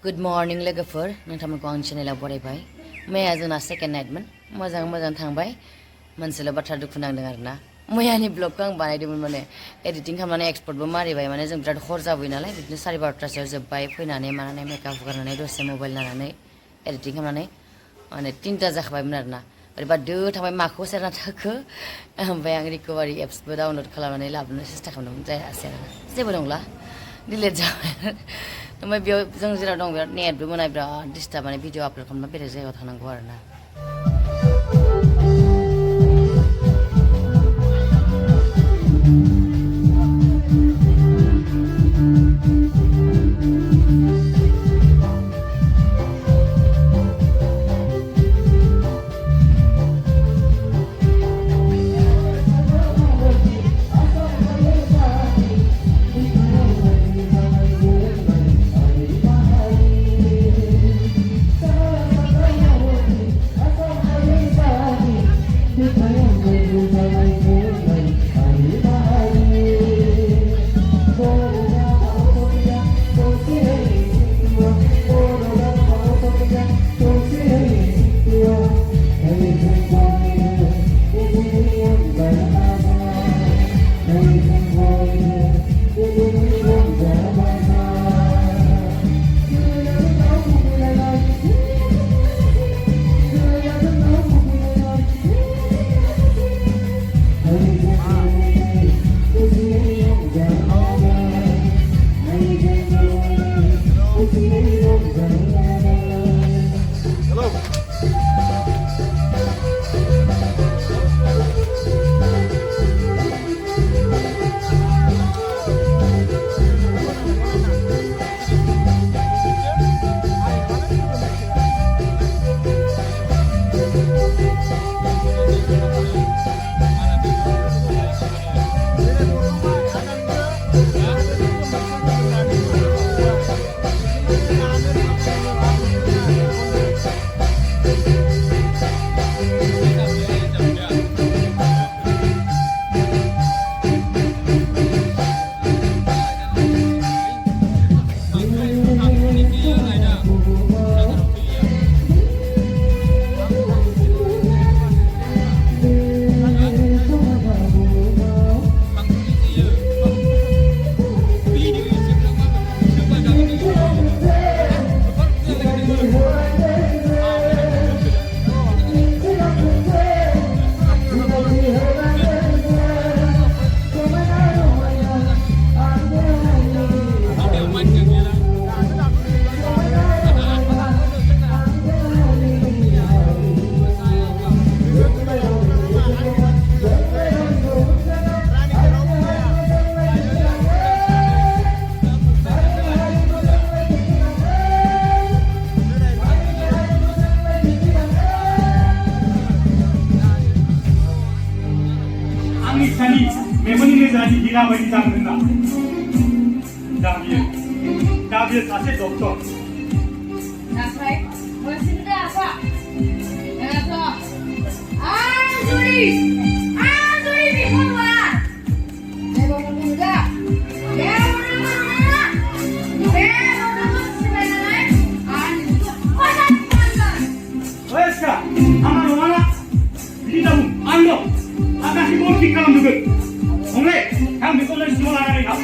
Good morning लोगोफोर नोंथांमोनखौ आं चेनेलाव बरायबाय मैया जोंना सेकेन्ड नाइटमोन मोजां थांबाय मोनसेल' बाथ्रा दुखु नांदों आरोना मैयानि ब्लगखौ आं बानायदोंमोन माने एडिटिं खालामनानै एक्सपर्टबो मारिबाय माने जों बिराद हर जाबाय नालाय बिदिनो 12:30सोआव जोब्बाय फैनानै मानानै मेकआप हुगारनानै दसे मबाइल नायनानै एडिटिं खालामनानै माने 3टा जाखाबायमोन आरोना ओरैबा दो थांबाय माखौ सेरना थाखो ओमफ्राय आं रिकभारि एप्सबो डाउनलड खालामनानै लाबोनो सेस्था खालामदोंमोन जायासै आरोना जेबो नंला डिलिट जाबाय ओमफ्राय बेयाव जों जेराव दं बिराद नेटबो मोना बिराद डिस्टार्ब माने भिडिअ आपल'ड खालामबा बेलेग जायगायाव थांनांगौ आरोना 메모니 내자니 니가 왜 잡는다. 다비에 다시 doktor. Sampai bersinda apa? Apa? Anjuri bingung lah. Bangun muda. Oyaska, anak mana? Kita pun, ando, akan hibur kita juga. Oke, kami bisa semua lagi kan?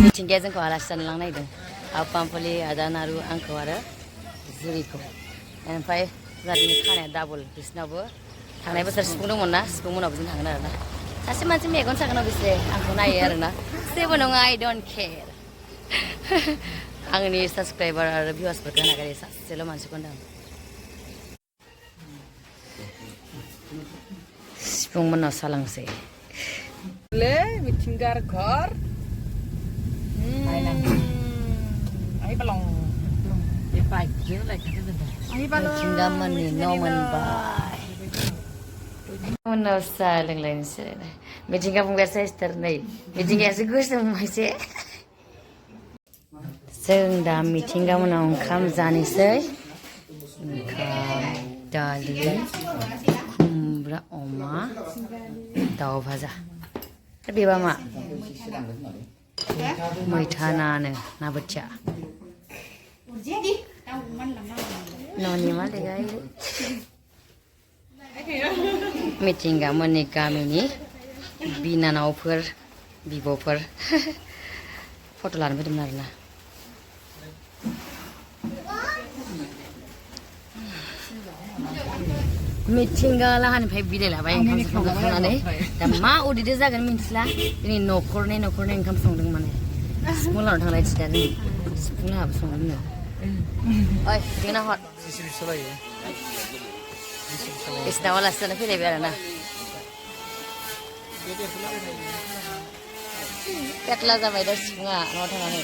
मिथिंगाया जोंखौ आलासि जानो लांनो नागिरदों पामपलि आदा नारु आंखौ आरो जुरिखौ ओमफ्राय जादिनि खानाया डाबल बिसिनावबो थांनाय बोसोर सिफुं दंमोन ना सिफुं मोनावबो जों थांगोन आरोना सासे मानसि मेगन सागोनाव बिसोरो आंखौ नायो आरोना जेबो नङा आइ डन्ट केयार आंनि साबसक्राइबार आरो भिउवार्सफोरखौ नागारै सासेल' मानसिखौ होनदों सिफुं मोनाव सालांसै मिथिंगार घर Ay balong. Ipai kira lagi kan dah. Ay balong. Mitingga mani no manbai. Mana saling lain sih. Mitingga pun biasa ester nih. Mitingga segus masih. Seng dah mitingga mana ongkam zani sih. Ongkam dali, kumbra oma, daun भाजा बेबा मा मैथा नानो ना बोथिया न'नि मालिका मिथिंगा मोननि गामिनि बिनानावफोर बिब'फोर फट' लानो फैदोंमोन आरोना मिथिंगा लाहानिफ्राय बिदाय लाबाय ओंखाम संखांनानै दा मा उदिदो जागोन मिन्थिला दिनै न'खरनै ओंखाम संदों माने सिफुं लानानै थांलाय थिदा दिनै सिफुं लाहाबो संदोंनो ओइ जोंना हर इसनाव आलासि जानो फैलायबाय आरोना पेटला जाबाय दा सिफुङा न'आव थांनानै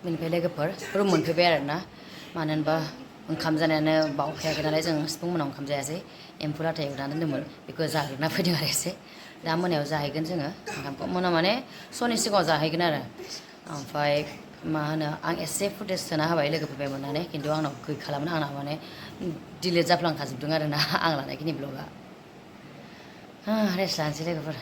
बेनिफ्राय लोगोफोर रुम मोनफैबाय आरोना मानो होनबा ओंखाम जानायानो बावखायाखै नालाय जों सिफुं मोनाव ओंखाम जायासै एम्फौ लाथा एवनानै दोनदोंमोन बेखौ जाग्रोना फैदों आरो एसे दा मोनायाव जाहैगोन जोङो ओंखामखौ मोना माने सनि सिगाङाव जाहैगोन आरो ओमफ्राय मा होनो आं एसे फुटेज सोना होबाय लोगोफोरनिफ्राय मोननानै खिन्थु आंनाव गैखालामोन आंना माने डिलिट जाफ्लांखाजोबदों आरोना आं लानायखिनि ब्लगा रेस्ट लानोसै लोगोफोर